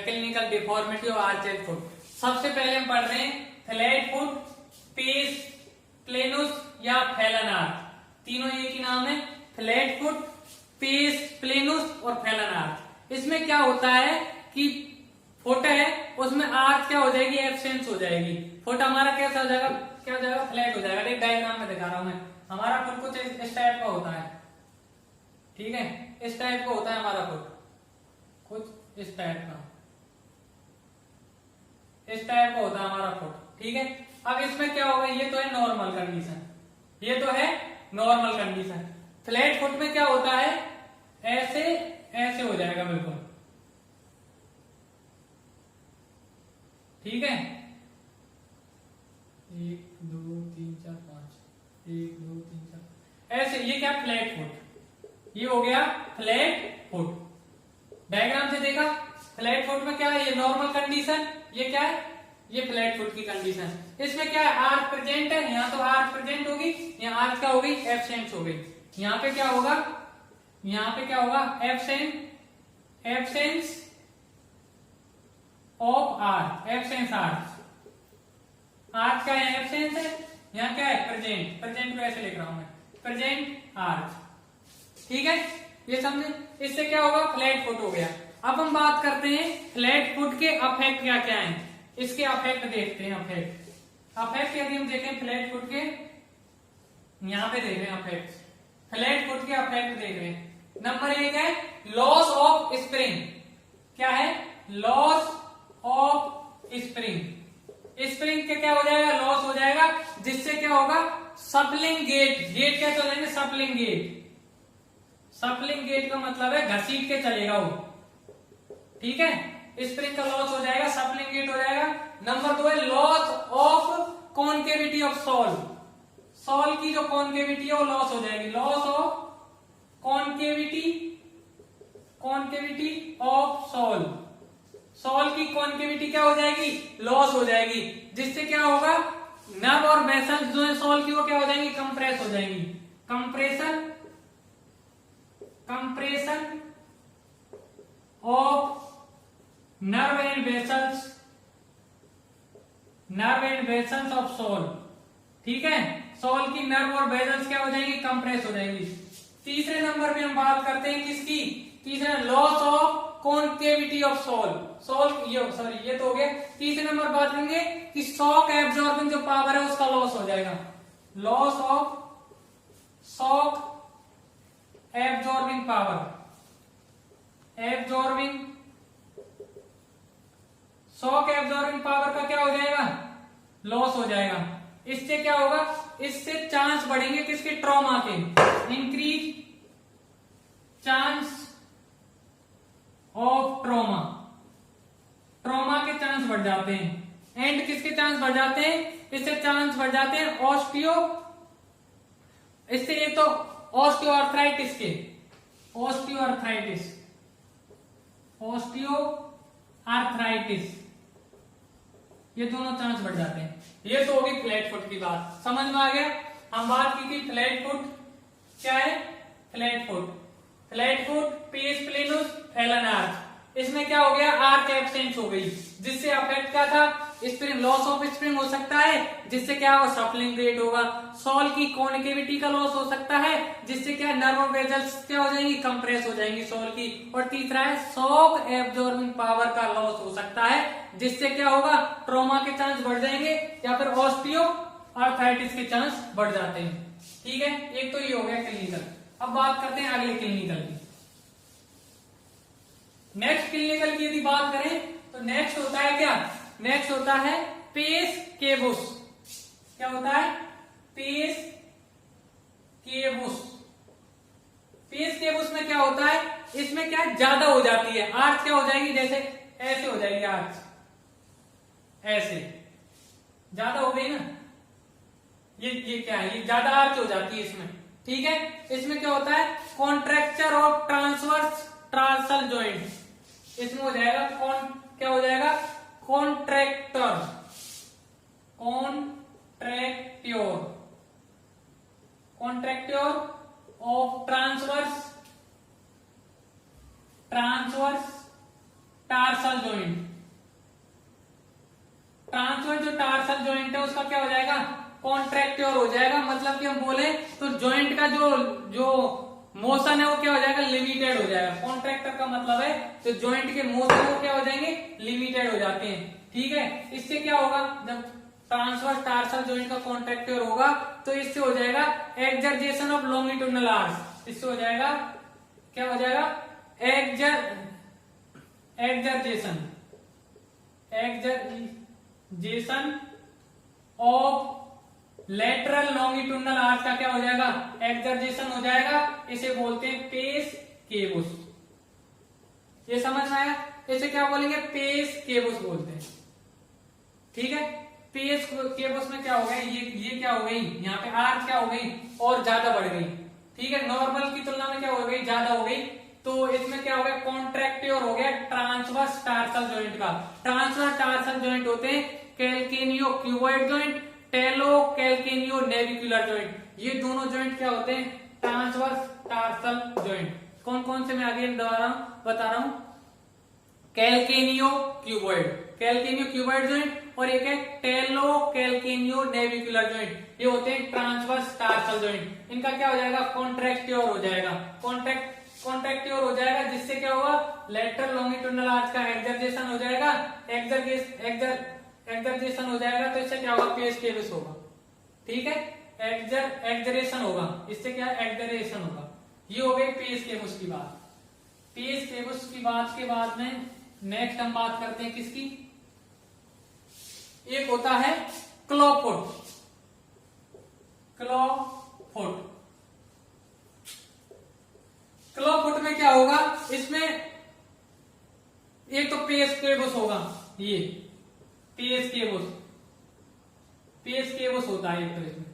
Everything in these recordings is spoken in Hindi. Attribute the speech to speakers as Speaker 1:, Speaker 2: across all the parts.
Speaker 1: Clinical deformity of arched foot. सबसे पहले हम पढ़ रहे हैं फ्लैट फुट, पेस प्लेनुस या फैलन आर्च। तीनों एक ही नाम है, फ्लैट फुट, पेस प्लेनुस और फैलन आर्च। इसमें क्या होता है कि फुट है उसमें आर्च क्या हो जाएगी, एब्सेंस हो जाएगी। फुट हमारा कैसा हो जाएगा, क्या हो जाएगा, फ्लैट हो जाएगा। एक डायग्राम में दिखा रहा हूं मैं, हमारा फुट कुछ इस टाइप का होता है, ठीक है, इस टाइप का होता है हमारा फुट, कुछ इस टाइप का, इस टाइप का होता है हमारा फुट, ठीक है। अब इसमें क्या होगा, ये तो है नॉर्मल कंडीशन, ये तो है नॉर्मल कंडीशन। फ्लैट फुट में क्या होता है, ऐसे ऐसे हो जाएगा बिल्कुल, ठीक है। 1 2 3 4 5, 1 2 3 4 ऐसे, ये क्या फ्लैट फुट, ये हो गया फ्लैट फुट। डायग्राम से देखा, फ्लैट फुट में क्या है, ये नॉर्मल कंडीशन, ये क्या है, ये फ्लैट फुट की कंडीशन। इसमें क्या है, आर्च प्रेजेंट है, यहाँ तो आर्च प्रेजेंट होगी, यहाँ आर्च क्या हो गई, एब्सेंट हो गई। यहाँ पे क्या होगा, यहाँ पे क्या होगा, absence of arch, absence arch. Arch का है एब्सेंस है, यहाँ क्या है प्रेजेंट, प्रेजेंट को ऐसे लिख रहा हूं मैं, प्रेजेंट आर्च, ठीक है, ये समझे। इससे क्या होगा, फ्लैट फुट हो गया। अब हम बात करते हैं फ्लैट फुट के अफेक्ट क्या क्या हैं, इसके अफेक्ट देखते हैं। अफेक्ट यदि हम देखें फ्लैट फुट के, यहां पे देख रहे हैं अफेक्ट, फ्लैट फुट के अफेक्ट देख रहे हैं। नंबर 1 है लॉस ऑफ स्प्रिंग। क्या है, लॉस ऑफ स्प्रिंग। स्प्रिंग के क्या हो जाएगा, लॉस हो जाएगा, जिससे क्या होगा, सपलिंग गेट, गेट कैसे हो जाएंगे, सपलिंग गेट। सपलिंग गेट का मतलब है घसीट के चलेगा वो, ठीक है। स्प्रिंग का लॉस हो जाएगा, सपलिंग गेट हो जाएगा। नंबर 2 है loss of concavity of sole. Sole की जो कॉन्केविटी है वो लॉस हो जाएगी, loss of concavity, concavity of sole. Sole की कॉन्केविटी क्या हो जाएगी, लॉस हो जाएगी, जिससे क्या होगा, नर्व और वेसल्स जो है सॉल की वो क्या हो जाएंगी, कंप्रेस हो जाएंगी। Compression, compression of nerve and vessels, nerve and vessels of sole, ठीक है। सॉल की नर्व और वेसल्स क्या हो जाएंगी, कंप्रेस हो जाएंगी। तीसरे नंबर पे हम बात करते हैं किसकी, तीसरा loss of concavity of sole. Sole ये तो हो गया। तीसरे नंबर बात करेंगे कि शॉक एब्जॉर्बिंग जो पावर है उसका लॉस हो जाएगा, loss of shock absorbing power, absorbing, shock absorbing power का क्या हो जाएगा, लॉस हो जाएगा। इससे क्या होगा, इससे चांस बढ़ेंगे किसके, ट्रॉमा के, increase chance of trauma, trauma के चांस बढ़ जाते हैं। एंड किसके चांस बढ़ जाते हैं, इससे चांस बढ़ जाते हैं ऑस्टियो, इससे एक तो ऑस्टियोआर्थराइटिस के, ऑस्टियोआर्थराइटिस, ऑस्टियोआर्थराइटिस, ये दोनों चांस बढ़ जाते हैं। ये तो होगी फ्लैट फुट की बात, समझ में आ गया। हम बात की थी फ्लैट फुट क्या है, flat foot, flat foot, pes planus, fallen arch. इसमें क्या हो गया, आर्च एब्सेंस हो गई, जिससे अफेक्ट क्या था, स्प्रिंग, लॉस ऑफ स्प्रिंग हो सकता है, जिससे क्या होगा, सफलिंग रेट होगा। सॉल की कॉन्केविटी का लॉस हो सकता है, जिससे क्या नर्व वेजल्स क्या हो जाएंगी, कंप्रेस हो जाएंगी सॉल की। और तीसरा है शॉक एब्जॉर्बिंग पावर का लॉस हो सकता है, जिससे क्या होगा, ट्रॉमा के चांस बढ़ जाएंगे या फिर ऑस्टियो आर्थराइटिस के चांस बढ़ जाते हैं, ठीक है। एक तो ये हो गया क्लिनिकल। अब बात करते हैं अगले क्लिनिकल की। नेक्स्ट क्लिनिकल की यदि बात करें तो नेक्स्ट होता है क्या, नेक्स्ट होता है पेस केबुस। क्या होता है, पेस केबुस। पेस केबुस में क्या होता है, इसमें क्या ज्यादा हो जाती है आर्च, क्या हो जाएगी, जैसे ऐसे हो जाएगी आर्च, ऐसे ज्यादा हो गई ना, ये क्या है, ये ज्यादा आर्च हो जाती है इसमें, ठीक है। इसमें क्या होता है, contracture of transverse tarsal joint, इसमें हो जाएगा क्या हो जाएगा, contractor, contracture, contracture of transverse tarsal joint, tarsal joint है उसका क्या हो जाएगा, कॉन्ट्रैक्ट्योर हो जाएगा। मतलब कि हम बोले तो जॉइंट का जो मोशन है वो क्या हो जाएगा, लिमिटेड हो जाएगा। कॉन्ट्रैक्टर का मतलब है तो जॉइंट के मोशन वो क्या हो जाएंगे, लिमिटेड हो जाते हैं। ठीक है, इससे क्या होगा, जब ट्रांसवर्स टार्सल जॉइंट का कॉन्ट्रैक्ट्योर होगा तो इससे हो जाएगा एक्सर्जेशन ऑफ लॉन्गिट्यूडिनल आर्च। इससे हो जाएगा, क्या हो जाएगा, एक्सर्जेशन ऑफ लेटरल लॉन्गिट्यूडिनल आर्च का क्या हो जाएगा, एक्सर्जेशन हो जाएगा। इसे बोलते हैं पेस केबुस। ये समझ में आया, इसे क्या बोलेंगे, पेस केबुस बोलते हैं। ठीक है, पेस केबुस में क्या हो गया, ये क्या हो गई, यहाँ पे आर्च क्या हो गई और ज्यादा बढ़ गई। ठीक है, नॉर्मल की तुलना में क्या हो गई, ज्यादा हो गई। तो इसमें क्या हो गया, कॉन्ट्रैक्ट्योर हो गया ट्रांसवर्स टार्सल जॉइंट का। ट्रांसवर्स टार्सल जॉइंट होते हैं कैल्केनियो क्यूबॉइड जॉइंट, टेलो कैल्केनियो नेविकुलर जॉइंट। ये दोनों जॉइंट क्या होते हैं, ट्रांसवर्स टार्सल जॉइंट। कौन कौन से मैं आगे दोबारा बता रहा हूं, कैल्केनियो क्यूबॉइड जॉइंट और एक है टेलो कैल्केनियो नेविकुलर जॉइंट। ये होते हैं ट्रांसवर्स टार्सल जॉइंट। इनका क्या हो जाएगा, कॉन्ट्रैक्ट्योर हो जाएगा, कॉन्ट्रैक्ट्योर हो जाएगा, जिससे क्या होगा, लेटरल लॉन्गिट्यूडिनल आर्च का एक्सर्जेशन हो जाएगा, एक्सर्जेशन हो जाएगा। तो इससे क्या होगा, पेस केबुस होगा। ठीक है, एक्सरेशन होगा, इससे क्या एक्सरेशन होगा। ये हो गई पेस केबुस की बात। पेस केबुस की बात के बाद में नेक्स्ट हम बात करते हैं किसकी, एक होता है क्लॉफुट। क्लॉफुट में क्या होगा, इसमें एक तो पेस केबुस होगा, ये पेस केबुस होता है एक तो इसमें,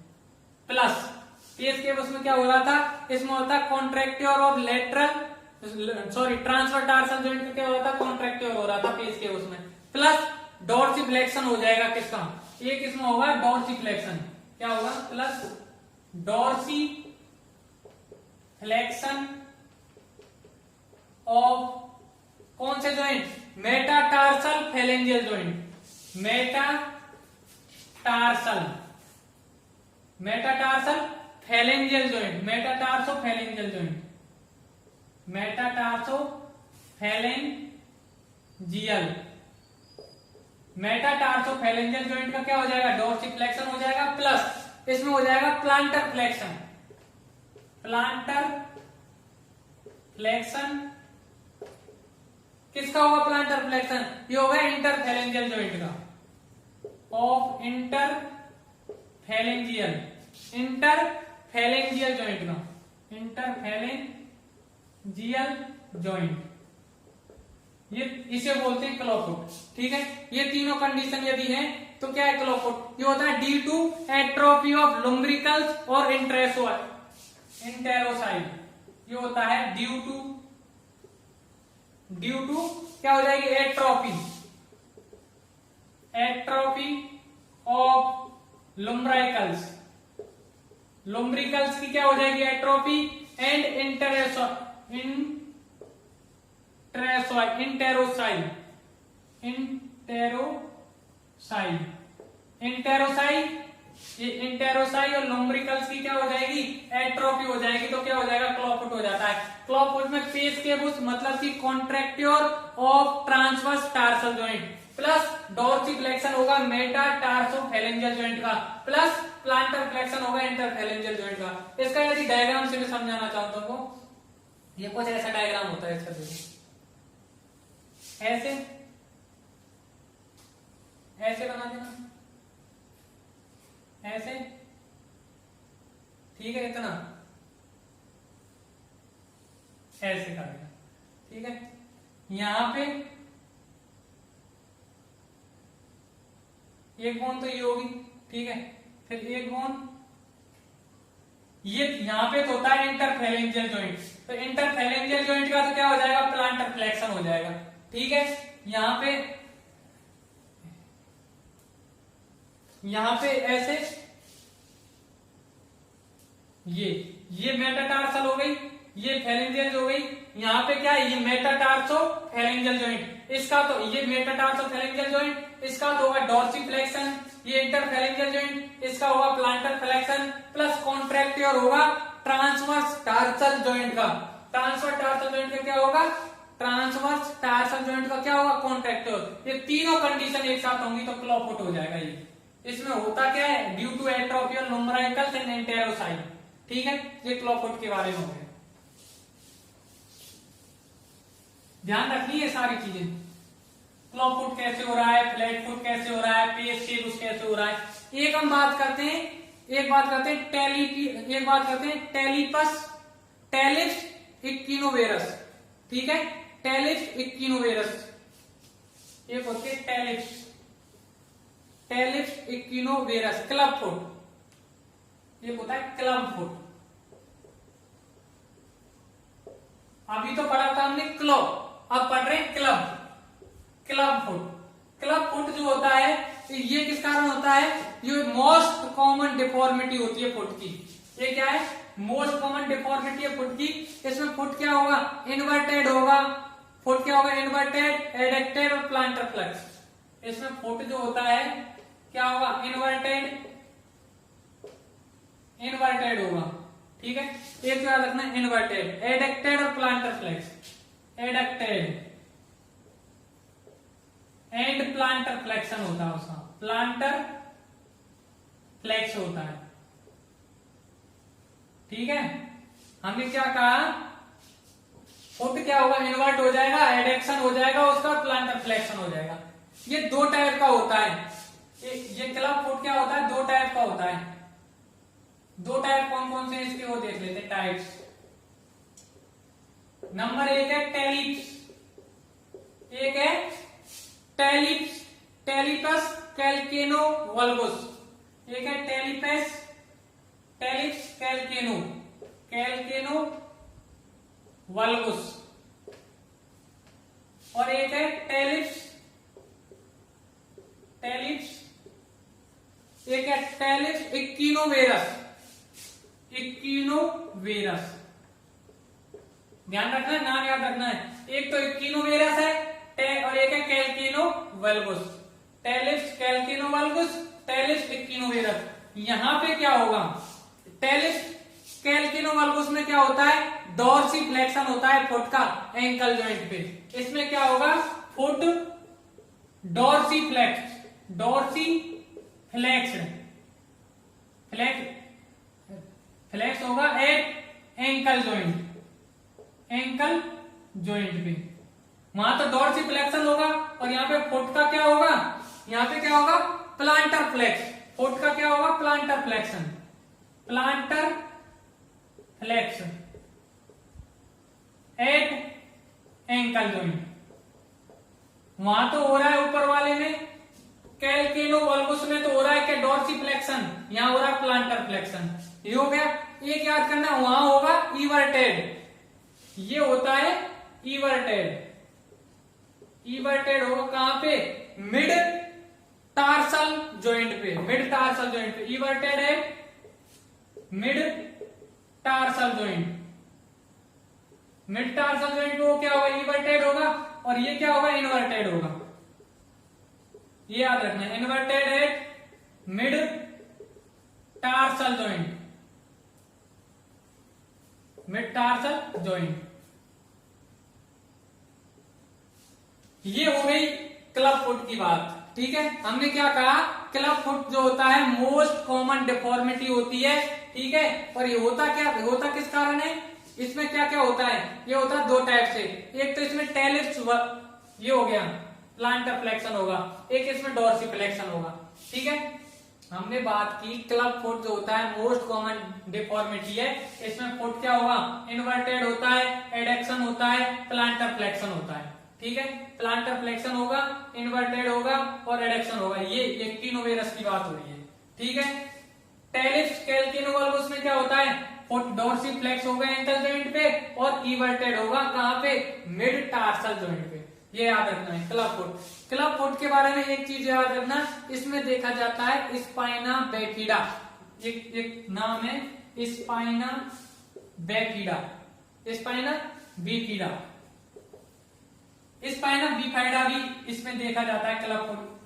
Speaker 1: प्लस पेस केबुस में क्या हो रहा था, इसमें होता है कॉन्ट्रैक्ट्योर ऑफ ट्रांसवर्स टार्सल जॉइंट का क्या हो रहा था, कॉन्ट्रैक्ट्योर हो रहा था पेस केबुस में, प्लस डॉर्सिफ्लेक्शन हो जाएगा किसका, एक इसमें होगा डॉर्सिफ्लेक्शन। क्या होगा, प्लस डॉर्सिफ्लेक्शन ऑफ कौन से joint, metatarsal phalangeal joint. Metatarso phalangeal joint, metatarso phalangeal joint का क्या हो जाएगा, डॉर्सिफ्लेक्शन हो जाएगा, प्लस इसमें हो जाएगा प्लांटर फ्लेक्शन। किसका होगा प्लांटर फ्लेक्शन, ये होगा इंटरफेलेंजियल जॉइंट का, ऑफ इंटरफेलेंजियल जॉइंट। ये इसे बोलते हैं क्लॉफुट। ठीक है, ये तीनों कंडीशन यदि है तो क्या है क्लॉफुट, ये होता है ड्यू टू एट्रोफी ऑफ लुम्ब्रिकल्स और इंटेरोसाइड। ये होता है ड्यू टू क्या हो जाएगी, एट्रोफी ऑफ लुम्ब्रिकल्स की क्या हो जाएगी, एट्रोफी, एंड इंटेरोसाई और लुम्ब्रिकल्स की क्या हो जाएगी, एट्रोफी हो जाएगी। तो क्या हो जाएगा, क्लॉफुट हो जाता है। क्लॉफुट में पेस केबुस मतलब कि contracture of transverse tarsal joint, plus dorsiflexion होगा मेटाटार्सो फेलेंजियल जॉइंट का, प्लस प्लांटर फ्लेक्शन होगा इंटरफेलेंजियल जॉइंट का। इसका यदि डायग्राम से भी समझाना चाहता हूं तो ये कुछ ऐसा डायग्राम होता है, इसका देखो ऐसे बना देना, ऐसे। ठीक है, इतना ऐसे कर देना। ठीक है, यहां पे एक बोन तो ये होगी। ठीक है, फिर एक बोन ये यहां पे तो होता है इंटरफेलेंजियल जॉइंट, तो इंटरफेलेंजियल जॉइंट का तो क्या हो जाएगा, प्लांटर फ्लेक्शन हो जाएगा। ठीक है, यहां पे ऐसे, ये मेटाटार्सल हो गई, ये फेलेंजियल हो गई। यहां पे क्या है, ये मेटाटार्सो फेलेंजियल जॉइंट, इसका तो ये मेटाटार्सो फेलेंजियल जॉइंट, इसका तो होगा डॉर्सिफ्लेक्शन ये इंटरफेरेंजियल जॉइंट, इसका होगा प्लांटर फ्लेक्शन प्लस कॉन्ट्रैक्टर होगा ट्रांसवर्स टार्सल जॉइंट का। ट्रांसवर्स टार्सल जॉइंट का क्या होगा? ट्रांसवर्स टार्सल जॉइंट का क्या होगा? कॉन्ट्रैक्टर। ये तीनों कंडीशन एक साथ होंगी तो क्लॉ फुट हो जाएगा। ये इसमें होता क्या है? Due to atrophial numericals and interossei. ठीक है, ये क्लॉ फुट के बारे में हो गया। ध्यान रखनी है सारी चीजें। क्लॉ फुट कैसे हो रहा है, फ्लैट फुट कैसे हो रहा है, पेस शेप कैसे हो रहा है। एक हम बात करते हैं, एक बात करते हैं टेली की, एक बात करते हैं टेलिपस टेलिप्स इक्विनोवेरस। ठीक है, टेलिप्स इक्विनोवेरस, एक होती है टेलिप्स, टेलिप्स इक्विनोवेरस क्लब फुट, एक होता है क्लब फुट। अभी तो पढ़ा था हमने क्लॉ, अब पढ़ रहे हैं club, club foot. Club foot जो होता है ये किस कारण होता है? ये मोस्ट कॉमन डिफॉर्मिटी होती है फुट की। ये क्या है? मोस्ट कॉमन डिफॉर्मिटी है फुट की। इसमें फुट क्या होगा? इन्वर्टेड होगा। फुट क्या होगा? इन्वर्टेड, एडेक्टेड और प्लांटर फ्लेक्स। इसमें फुट जो होता है क्या होगा? इन्वर्टेड, इन्वर्टेड होगा। ठीक है, एक याद रखना, इन्वर्टेड, एडेक्टेड और plantar flex. Adducted and plantar flexion होता है उसका, प्लांटर फ्लेक्स होता है। ठीक है, हमने क्या कहा? फुट क्या होगा? इन्वर्ट हो जाएगा, एडेक्शन हो जाएगा उसका, प्लांटर फ्लेक्शन हो जाएगा। ये दो टाइप का होता है। ये क्लब फुट क्या होता है? दो टाइप का होता है। दो टाइप कौन कौन से इसके वो देख लेते हैं टाइप्स। नंबर एक है टेलिप्स, एक है टेलिप्स, टेलिपस कैल्केनो वल्गुस। एक है टेलिपस, टेलिप्स कैल्केनो, कैल्केनो वल्गुस। और एक है टेलिप्स, टेलिप्स, एक है टेलिप्स इक्विनोवेरस, इक्विनोवेरस। ध्यान रखना है, नाम याद रखना है। एक तो इक्विनोवेरस है और एक है कैल्केनो वल्गुस। टेलिप्स कैल्केनो वल्गुस, टेलिप्स इक्विनोवेरस। यहां पे क्या होगा? टेलिप्स कैल्केनो वल्गुस में क्या होता है? डॉर्सी फ्लेक्शन होता है फुट का एंकल जॉइंट पे। इसमें क्या होगा? Foot dorsiflex, dorsiflex, flex होगा at ankle joint, ankle joint पे। वहां तो डॉर्सी फ्लेक्शन होगा और यहाँ पे फुट का क्या होगा? यहाँ पे क्या होगा? Planter flex. फुट का क्या होगा? Plantar flexion, plantar flex at ankle joint. वहां तो हो रहा है ऊपर वाले में, कैल्केनो वल्गुस में तो हो रहा है कि डॉर्सी फ्लेक्शन, यहां हो रहा है प्लांटर फ्लेक्शन। ये हो गया। एक याद करना, वहां होगा इवर्टेड, ये होता है इवर्टेड। इवर्टेड होगा कहां पे? मिड टार्सल जॉइंट पे, मिड टार्सल जॉइंट पे इवर्टेड है, mid tarsal joint. Mid tarsal joint पे वो क्या होगा? इवर्टेड होगा और ये क्या होगा? इन्वर्टेड होगा। ये याद रखना है, इन्वर्टेड है mid tarsal joint, mid tarsal joint. ये हो गई क्लब फुट की बात। ठीक है, हमने क्या कहा? क्लब फुट जो होता है मोस्ट कॉमन डिफॉर्मिटी होती है। ठीक है, और ये होता क्या, होता किस कारण है? इसमें क्या क्या होता है? ये होता है दो टाइप से। एक तो इसमें टेलिप्स, ये हो गया प्लांटर फ्लेक्शन होगा, एक इसमें डॉर्सी फ्लेक्शन होगा। ठीक है, हमने बात की क्लब फुट जो होता है मोस्ट कॉमन डिफॉर्मिटी है। इसमें फुट क्या होगा? इन्वर्टेड होता है, एडेक्शन होता है, प्लांटर फ्लेक्शन होता है। ठीक है, प्लांटर फ्लेक्शन होगा, इन्वर्टेड होगा और एडेक्शन होगा। ये इक्विनोवेरस की बात हो रही है। ठीक है, टेलिप्स कैल्केनो वल्गुस में क्या होता है? फुट डॉर्सी फ्लेक्स होगा एंकल जॉइंट पे और इवर्टेड होगा कहां पे? मिड टार्सल जॉइंट पे। ये याद रखना है क्लब फुट। क्लब फुट के बारे में एक चीज याद रखना, इसमें देखा जाता है स्पाइना बैफिडा, एक नाम है स्पाइना बैफिडा, स्पाइना बीफिडा, स्पाइना बीफाइडा भी इसमें देखा जाता है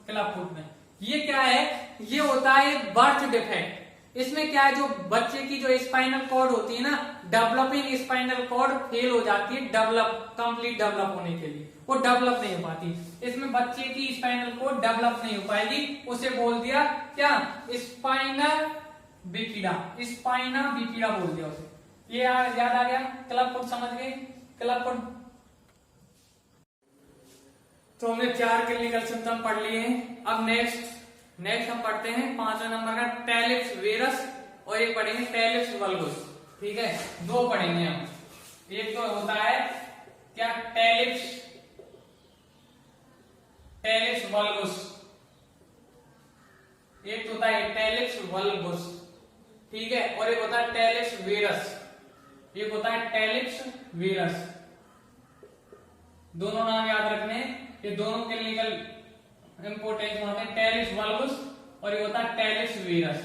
Speaker 1: क्लब फुट में। ये क्या है? ये होता है बर्थ डिफेक्ट। इसमें क्या है, जो बच्चे की जो स्पाइनल कॉर्ड होती है ना, डेवलपिंग स्पाइनल कॉर्ड फेल हो जाती है कंप्लीट डेवलप होने के लिए, वो डेवलप नहीं हो पाती। इसमें बच्चे की स्पाइनल कॉर्ड डेवलप नहीं हो पाएगी, उसे बोल दिया क्या, स्पाइना बिफिडा, स्पाइना बिफिडा बोल दिया उसे। ये याद आ गया, क्लब फुट समझ गए, क्लब फुट। तो हमने 4 क्लिनिकल सिम्टम पढ़ लिए हैं। अब नेक्स्ट हम पढ़ते हैं 5वें नंबर का टेलिप्स वेरस, और एक पढ़ेंगे टेलिप्स वल्गस। ठीक है, 2 पढ़ेंगे हम। एक तो होता है क्या, टेलिप्स वल्गस, एक होता है टेलिप्स वल्गस, ठीक है, और एक होता है टेलिप्स वेरस, एक होता है टेलिप्स वेरस। दोनों नाम याद रखने, ये दोनों क्लिनिकल इंपोर्टेंस होते हैं, टेलिप्स वल्गस और ये होता है टेलिप्स वेरस।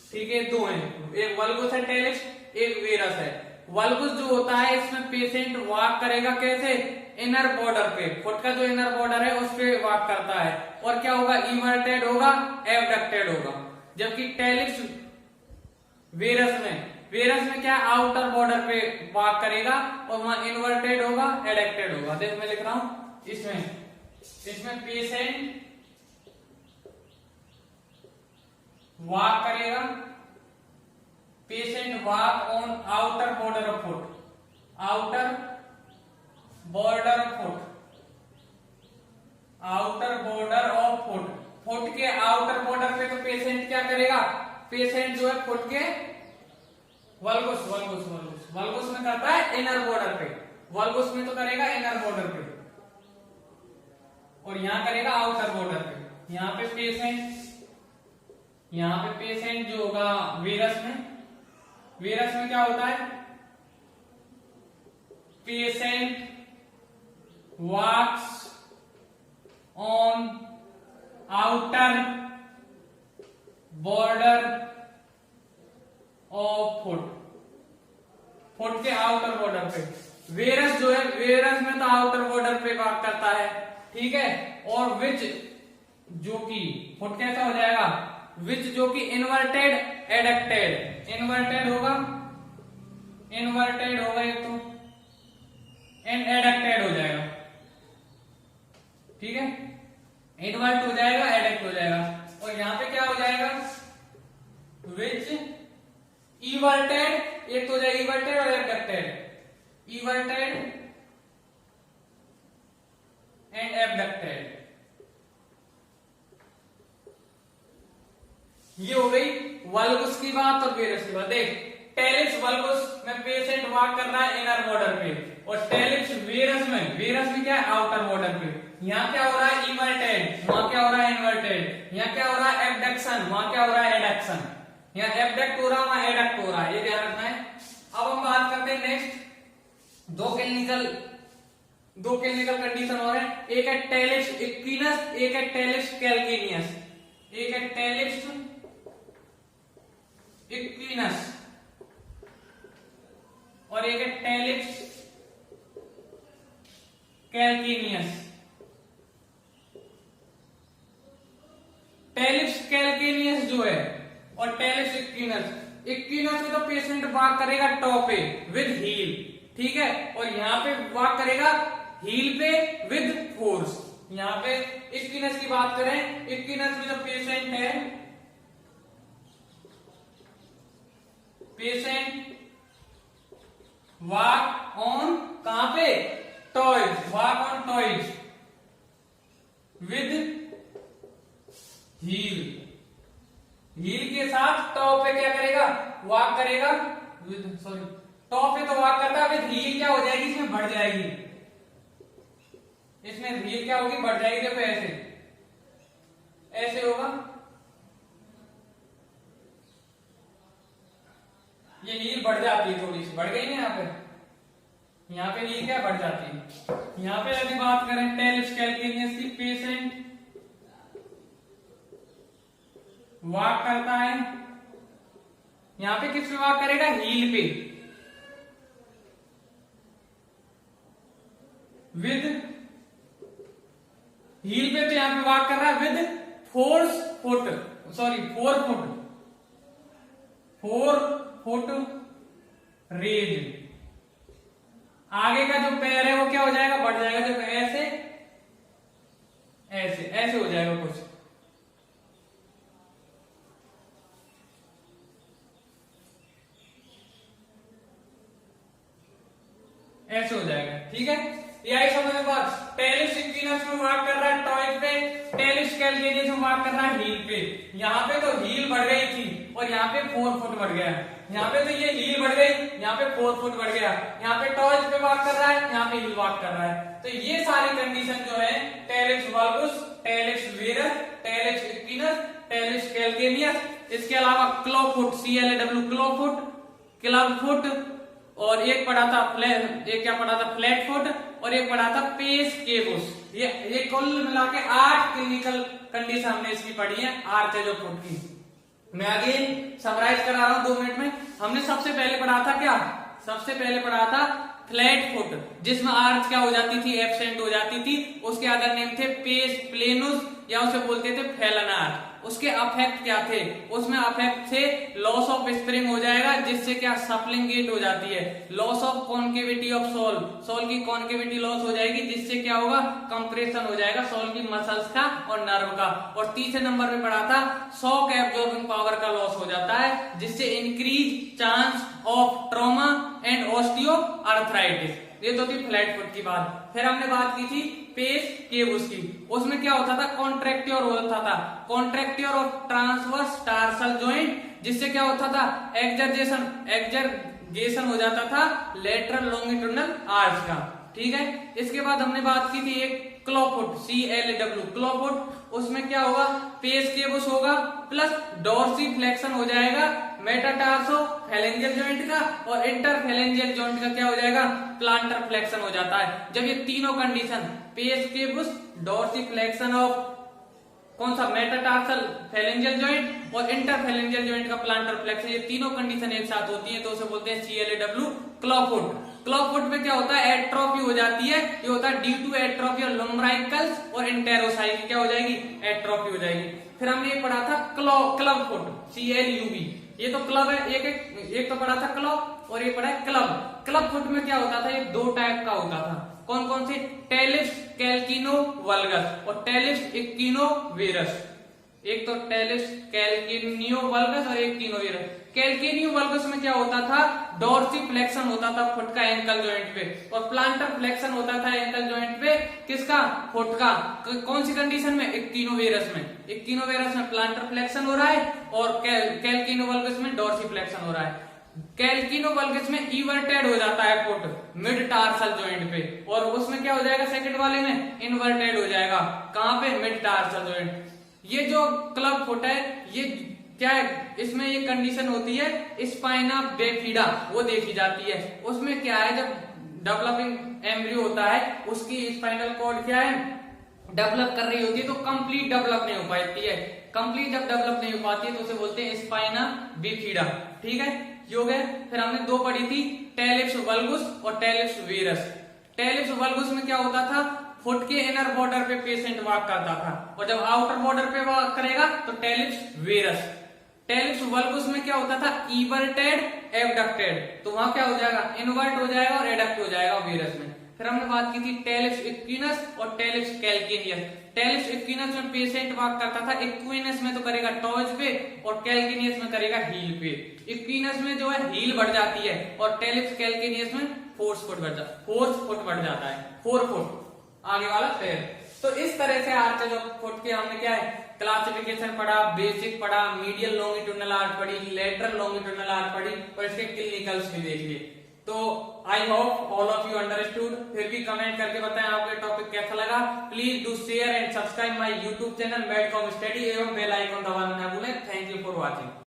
Speaker 1: ठीक है, 2 हैं, एक वल्गस है टेलिप्स, एक वेरस है। वल्गस जो होता है, इसमें पेशेंट वॉक करेगा कैसे, इनर बॉर्डर पे, फुट का जो इनर बॉर्डर है उस पे वॉक करता है, और क्या होगा, इवर्टेड होगा, एबडक्टेड होगा। जबकि टेलिप्स वेरस में क्या, आउटर बॉर्डर पे वॉक करेगा और वहां इन्वर्टेड होगा, एडक्टेड होगा। देखो मैं लिख रहा हूं, इसमें पेशेंट वॉक करेगा, patient walk on outer border of foot, outer border of foot, outer border of foot, foot के आउटर बॉर्डर पे तो पेशेंट क्या करेगा, पेशेंट जो है फुट के वल्गस में करता है इनर बॉर्डर पे, वल्गस में तो करेगा इनर बॉर्डर पे, और यहां करेगा आउटर बॉर्डर पे। यहां पे पेशेंट जो होगा वेरस में क्या होता है, patient walks on outer border of foot के आउटर बॉर्डर पे। वेरस जो है, वेरस में तो आउटर बॉर्डर पे वॉक करता है, ठीक है, और विच जो कि फुट कैसा हो जाएगा, विच जो कि इन्वर्टेड एडक्टेड, इन्वर्टेड होगा एक तो, एंड एडक्टेड हो जाएगा। ठीक है, इन्वर्ट हो जाएगा, एडक्ट हो जाएगा, और यहां पे क्या हो जाएगा, विच इवर्टेड, एक तो हो जाएगा इवर्टेड और एबडक्टेड, इवर्टेड एंड एबडक्टेड। ये हो गई वल्गस की बात और वेरस की बात। देख, टेलिप्स वल्गस में पेशेंट वॉक कर रहा है इनर बॉर्डर पे, और टेलिप्स वेरस में क्या है, आउटर बॉर्डर पे। यहाँ क्या हो रहा है, इवर्टेड, वहां क्या हो रहा है, इन्वर्टेड। यहाँ क्या हो रहा है, एबडक्शन, वहां क्या हो रहा है, एडक्शन। यहाँ एबडक्ट हो रहा है, वहां एडक्ट हो रहा है, ये ध्यान रखना है। अब हम बात करते हैं नेक्स्ट, दो क्लिनिकल कंडीशन हो रहे हैं, एक है टेलिप्स इक्विनस, एक है टेलिप्स कैल्केनियस, एक है टेलिप्स इक्विनस और एक है टेलिप्स कैल्केनियस। टेलिप्स कैल्केनियस जो है और टेलिप्स इक्विनस में तो पेशेंट वॉक करेगा टॉप पे विद हील, ठीक है, और यहां पे वॉक करेगा हील पे विद फोर्स। यहां पे इक्विनस की बात करें, इक्विनस में जो पेशेंट है, पेशेंट वॉक ऑन कहां पे, toes, walk on toes with heel, heel के साथ टॉप पे क्या करेगा, वॉक करेगा विद, सॉरी टॉप पे तो वॉक करता है, विद हील क्या हो जाएगी, इसमें बढ़ जाएगी, इसमें हील क्या होगी, बढ़ जाएगी। देखो ऐसे होगा, ये हील बढ़ जाती है, थोड़ी सी बढ़ गई ना यहाँ पे हील क्या बढ़ जाती है। यहाँ पे यदि बात करें टेलिप्स कैल्केनियस की, पेशेंट वॉक करता है, यहां पे किस पे वॉक करेगा, हील पे विद हील पे, तो यहां पे वॉक कर रहा है with force foot, sorry 4 foot raise. आगे का जो पैर है वो क्या हो जाएगा, बढ़ जाएगा, जब ऐसे ऐसे ऐसे हो जाएगा कुछ, ऐसे हो जाएगा। ठीक है, यही समझ में बात। टेलिस इक्विनस में वर्क कर रहा है टॉयज पे, टेलिस कैलकेनियस में वर्क कर रहा है हील पे। यहाँ पे तो हील बढ़ गई थी और यहाँ पे 4 फुट बढ़ गया। यहाँ पे तो ये हील बढ़ गई, यहाँ पे 4 फुट बढ़ गया। यहाँ पे टॉयज पे वर्क कर रहा है, यहाँ पे हील वर्क कर रहा है। तो ये सारी कंडीशन जो है talipes valgus, talipes varus, talipes equinus, talipes calcaneus, इसके अलावा claw foot, CLAW claw foot, club foot, और एक पढ़ा था एक क्या पढ़ा था, फ्लैट फुट, और एक पढ़ा था पेस केबुस। ये कुल मिला के 8 क्लिनिकल कंडीशन हमने इसकी पढ़ी है, आर्चेज फुट की। मैं अगेन समराइज करा रहा हूं 2 मिनट में। हमने सबसे पहले पढ़ा था क्या, सबसे पहले पढ़ा था फ्लैट फुट, जिसमें आर्च क्या हो जाती थी, एब्सेंट हो जाती थी। उसके अदर नेम थे पेस प्लेनुस, या उसे बोलते थे फेलनार। उसके अफेक्ट क्या थे, उसमें अफेक्ट थे लॉस ऑफ स्प्रिंग हो जाएगा, जिससे क्या सप्लिंग गेट हो जाती है, loss of concavity of sole, sole की कॉन्केविटी लॉस हो जाएगी, जिससे क्या होगा, कंप्रेशन हो जाएगा सोल की मसल्स का और नर्व का। और तीसरे नंबर पे पढ़ा था शॉक एब्जॉर्बिंग पावर का लॉस हो जाता है, जिससे increase chance of trauma and osteo arthritis. ये तो थी फ्लैट फुट की बात। फिर हमने बात की थी पेस केबुस की। उसमें क्या होता था, कॉन्ट्रैक्ट्योर होता था, कॉन्ट्रैक्ट्योर ऑफ ट्रांसवर्स टार्सल जॉइंट, जिससे क्या होता था, एक्जर्गेशन हो जाता था लेटरल लॉन्गिट्यूडिनल आर्च का। ठीक है, इसके बाद हमने बात की थी एक क्लोफुट, CLAW क्लोफुट। उसमें क्या होगा, पेस केबुस होगा प्लस डोर्सीफ्लेक्शन हो जाएगा मेटाटार्सो फेलेंजियल जॉइंट का, और इंटरफेलेंजियल जॉइंट का क्या हो जाएगा, प्लांटर फ्लेक्शन हो जाता है। जब ये तीनों कंडीशन पेस केबुस, डोर्सीफ्लेक्शन ऑफ कौन सा, मेटाटार्सल फेलेंजियल जॉइंट और इंटरफेलेंजियल जॉइंट का प्लांटर फ्लेक्शन, ये तीनों कंडीशन एक साथ होती है तो उसे बोलते हैं CLAW क्लोफुट। क्लोफुट में क्या होता है, एट्रोफी हो जाती है। ये होता है ड्यू टू एट्रोफी ऑफ लम्ब्राइकल्स और इंटेरोसाई की क्या हो जाएगी, एट्रोफी हो जाएगी। फिर हमने ये पढ़ा था क्लब फुट, CLUB। ये तो क्लब है, एक तो पढ़ा था क्लब और ये पढ़ा है क्लब। क्लब फुट में क्या होता था, ये 2 टाइप का होता था। कौन कौन से, टेलिस कैल्किनो वल्गस और टेलिस इक्विनोवेरस। एक तो टेलिस कैल्किनियो वल्गस और इक्विनोवेरस। कैल्किनियो वल्गस में क्या होता था, डोर्सीफ्लेक्शन होता था फुट का एंकल जॉइंट पे, और प्लांटर फ्लेक्शन होता था एंकल जॉइंट पे किसका, फुट का। कौन सी कंडीशन में, इक्विनोवेरस में। इक्विनोवेरस में प्लांटर फ्लेक्शन हो रहा है और कैल्किनो वल्गस में डोर्सीफ्लेक्शन हो रहा है। कैल्किनो वल्गस में इवर्टेड हो जाता है फुट मिड टार्सल जॉइंट पे, और उसमें क्या हो जाएगा, सेकंड वाले में इन्वर्टेड हो जाएगा, कहां पे, मिड टार्सल जॉइंट। ये जो क्लब फुट है, ये क्या है, इसमें ये कंडीशन होती है स्पाइना बिफिडा, वो देखी जाती है। उसमें क्या है, जब डेवलपिंग एम्ब्रियो होता है, उसकी स्पाइनल कॉर्ड क्या है, डेवलप कर रही होती है, तो कंप्लीट डेवलप नहीं हो पाती है। कंप्लीट जब डेवलप नहीं हो पाती है तो उसे बोलते हैं स्पाइना बिफिडा। ठीक है, ये हो गया। फिर हमने 2 पढ़ी थी, टेलिस वल्गस और टेलिस वेरस। टेलिस वल्गस में क्या होता था, फुट के इनर बॉर्डर पे पेशेंट वॉक करता था, और जब आउटर बॉर्डर पे वॉक करेगा तो टेलिस वेरस। टेलिस वल्गस में क्या होता था, इवर्टेड एबडक्टेड, तो वहां क्या हो जाएगा, इन्वर्ट हो जाएगा और एडक्ट हो जाएगा वेरस में। फिर हमने बात की थी टेलिस इक्विनस और टेलिस कैल्किनियस। टेलिस इक्विनस में पेशेंट वॉक करता था, इक्विनस में तो करेगा टॉज पे और कैल्किनियस में करेगा हील पे। इक्विनस में जो है हील बढ़ जाती है और टेलिस कैल्किनियस में 4 फुट बढ़ जाता है, 4 फुट आगे वाला पैर। तो इस तरह से आर्चेज ऑफ फुट के हमने क्या है, क्लासिफिकेशन पढ़ा, बेसिक पढ़ा, मीडियल लॉन्गिट्यूडिनल आर्च पढ़ी, लेटरल लॉन्गिट्यूडिनल आर्च पढ़ी, और इसके क्लिनिकल्स भी देख लिए। तो I hope all of you understood. फिर भी कमेंट करके बताएं आपको टॉपिक कैसा लगा। Please do share and subscribe my YouTube channel Medcom study एवं बेल आइकन दबाना ना भूलें। Thank you for watching.